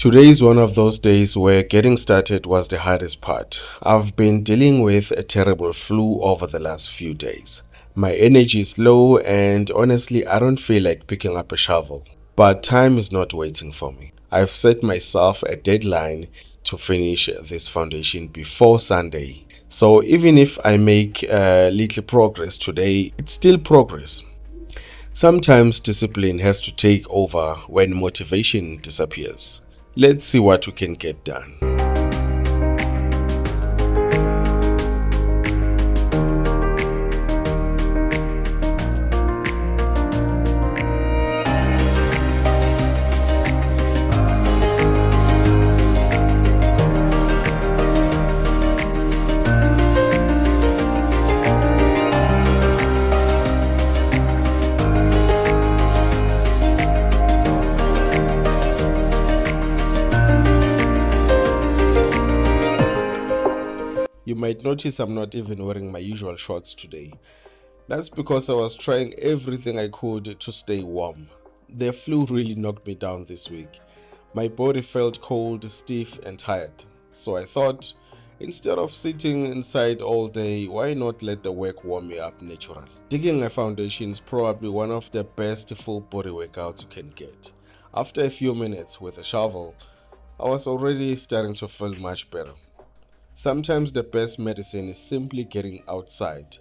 Today is one of those days where getting started was the hardest part. I've been dealing with a terrible flu over the last few days. My energy is low and honestly I don't feel like picking up a shovel. But time is not waiting for me. I've set myself a deadline to finish this foundation before Sunday. So even if I make little progress today, it's still progress. Sometimes discipline has to take over when motivation disappears. Let's see what we can get done. You might notice I'm not even wearing my usual shorts today. That's because I was trying everything I could to stay warm. The flu really knocked me down this week. My body felt cold, stiff, and tired. So I thought, instead of sitting inside all day, why not let the work warm me up naturally? Digging a foundation is probably one of the best full body workouts you can get. After a few minutes with a shovel, I was already starting to feel much better. Sometimes the best medicine is simply getting outside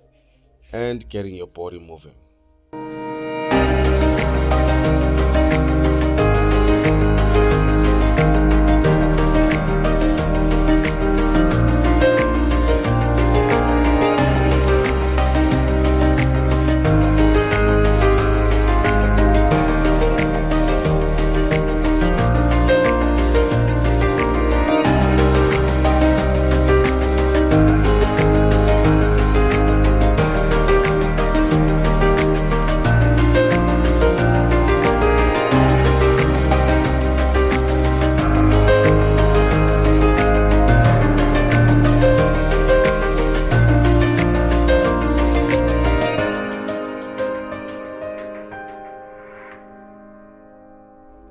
and getting your body moving.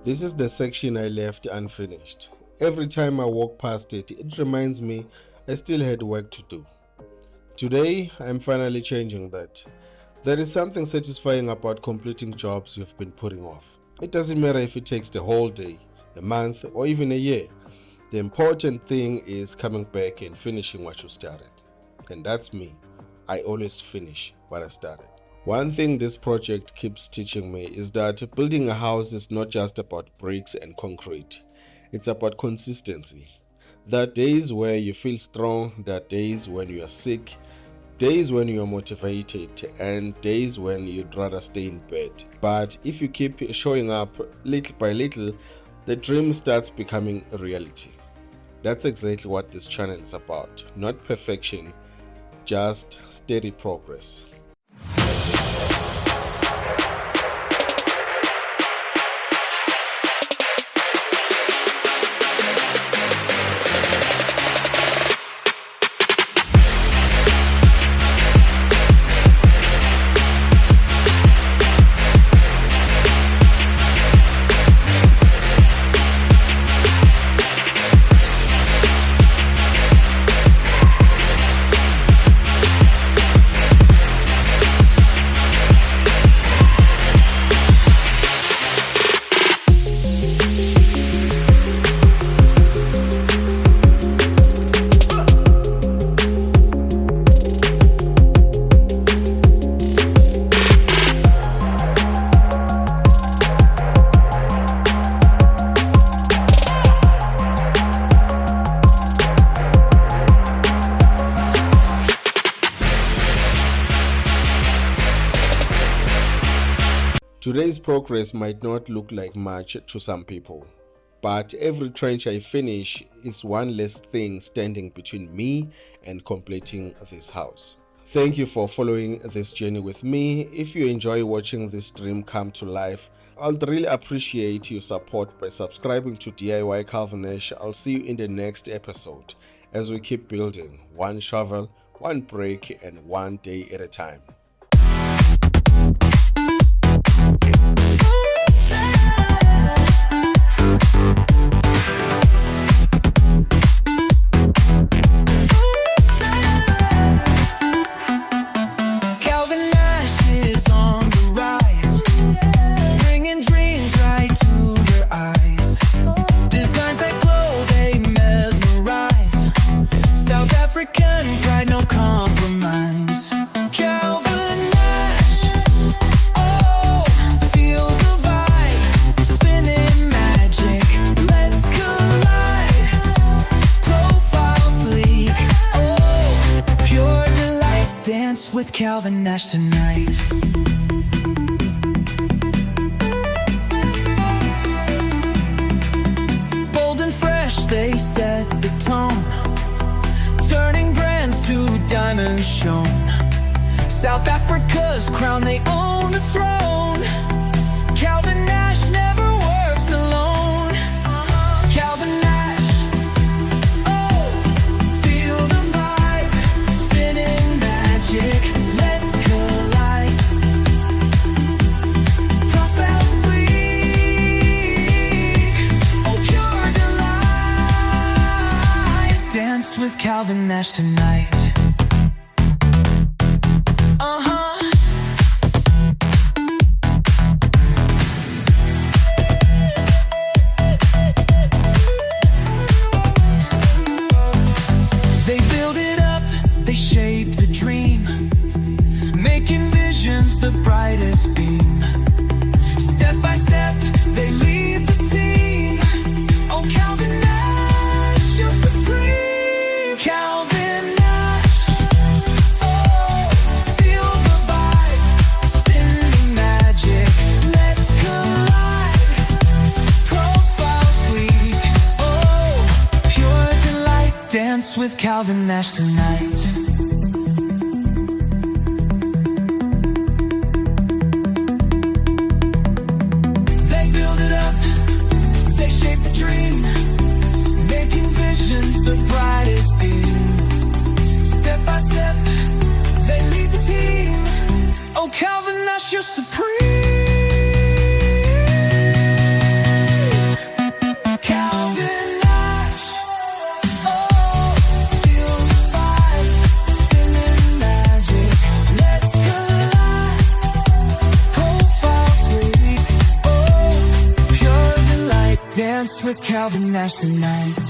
This is the section I left unfinished. Every time I walk past it, it reminds me I still had work to do. Today, I'm finally changing that. There is something satisfying about completing jobs you've been putting off. It doesn't matter if it takes the whole day, a month, or even a year. The important thing is coming back and finishing what you started. And that's me. I always finish what I started. One thing this project keeps teaching me is that building a house is not just about bricks and concrete. It's about consistency. There are days where you feel strong, there are days when you are sick, days when you are motivated, and days when you'd rather stay in bed. But if you keep showing up little by little, the dream starts becoming a reality. That's exactly what this channel is about. Not perfection, just steady progress. Today's progress might not look like much to some people, but every trench I finish is one less thing standing between me and completing this house. Thank you for following this journey with me. If you enjoy watching this dream come to life, I'd really appreciate your support by subscribing to DIY Calvinesh. I'll see you in the next episode as we keep building one shovel, one brick, and one day at a time. American pride, no compromise. Calvin Nash, oh, feel the vibe, spinning magic, let's collide. Profile sleek, oh, pure delight. Dance with Calvin Nash tonight. Bold and fresh, they set the tone, turning brands to diamonds shone. South Africa's crown, they own the throne. Calvin Nash never works alone. Calvin Nash, oh, feel the vibe, spinning magic, let's collide. Profile sleek, oh pure delight. Dance with Calvin Nash tonight. They build it up, they shape the dream, making visions the brightest beam. Step by step, they lead the team. Oh, Calvin Nash, you're supreme. Calvin Nash, oh, feel the vibe, spinning magic, let's collide. Profile sleek, oh, pure delight. Dance with Calvin Nash tonight. They build it up, they shape the dream, making visions the brightest beam. Step by step, they lead the team. Oh, Calvin Nash, you're supreme. Calvin Nash, oh, feel the vibe, spinning magic, let's collide. Profile sleek, oh, pure delight. Dance with Calvin Nash tonight.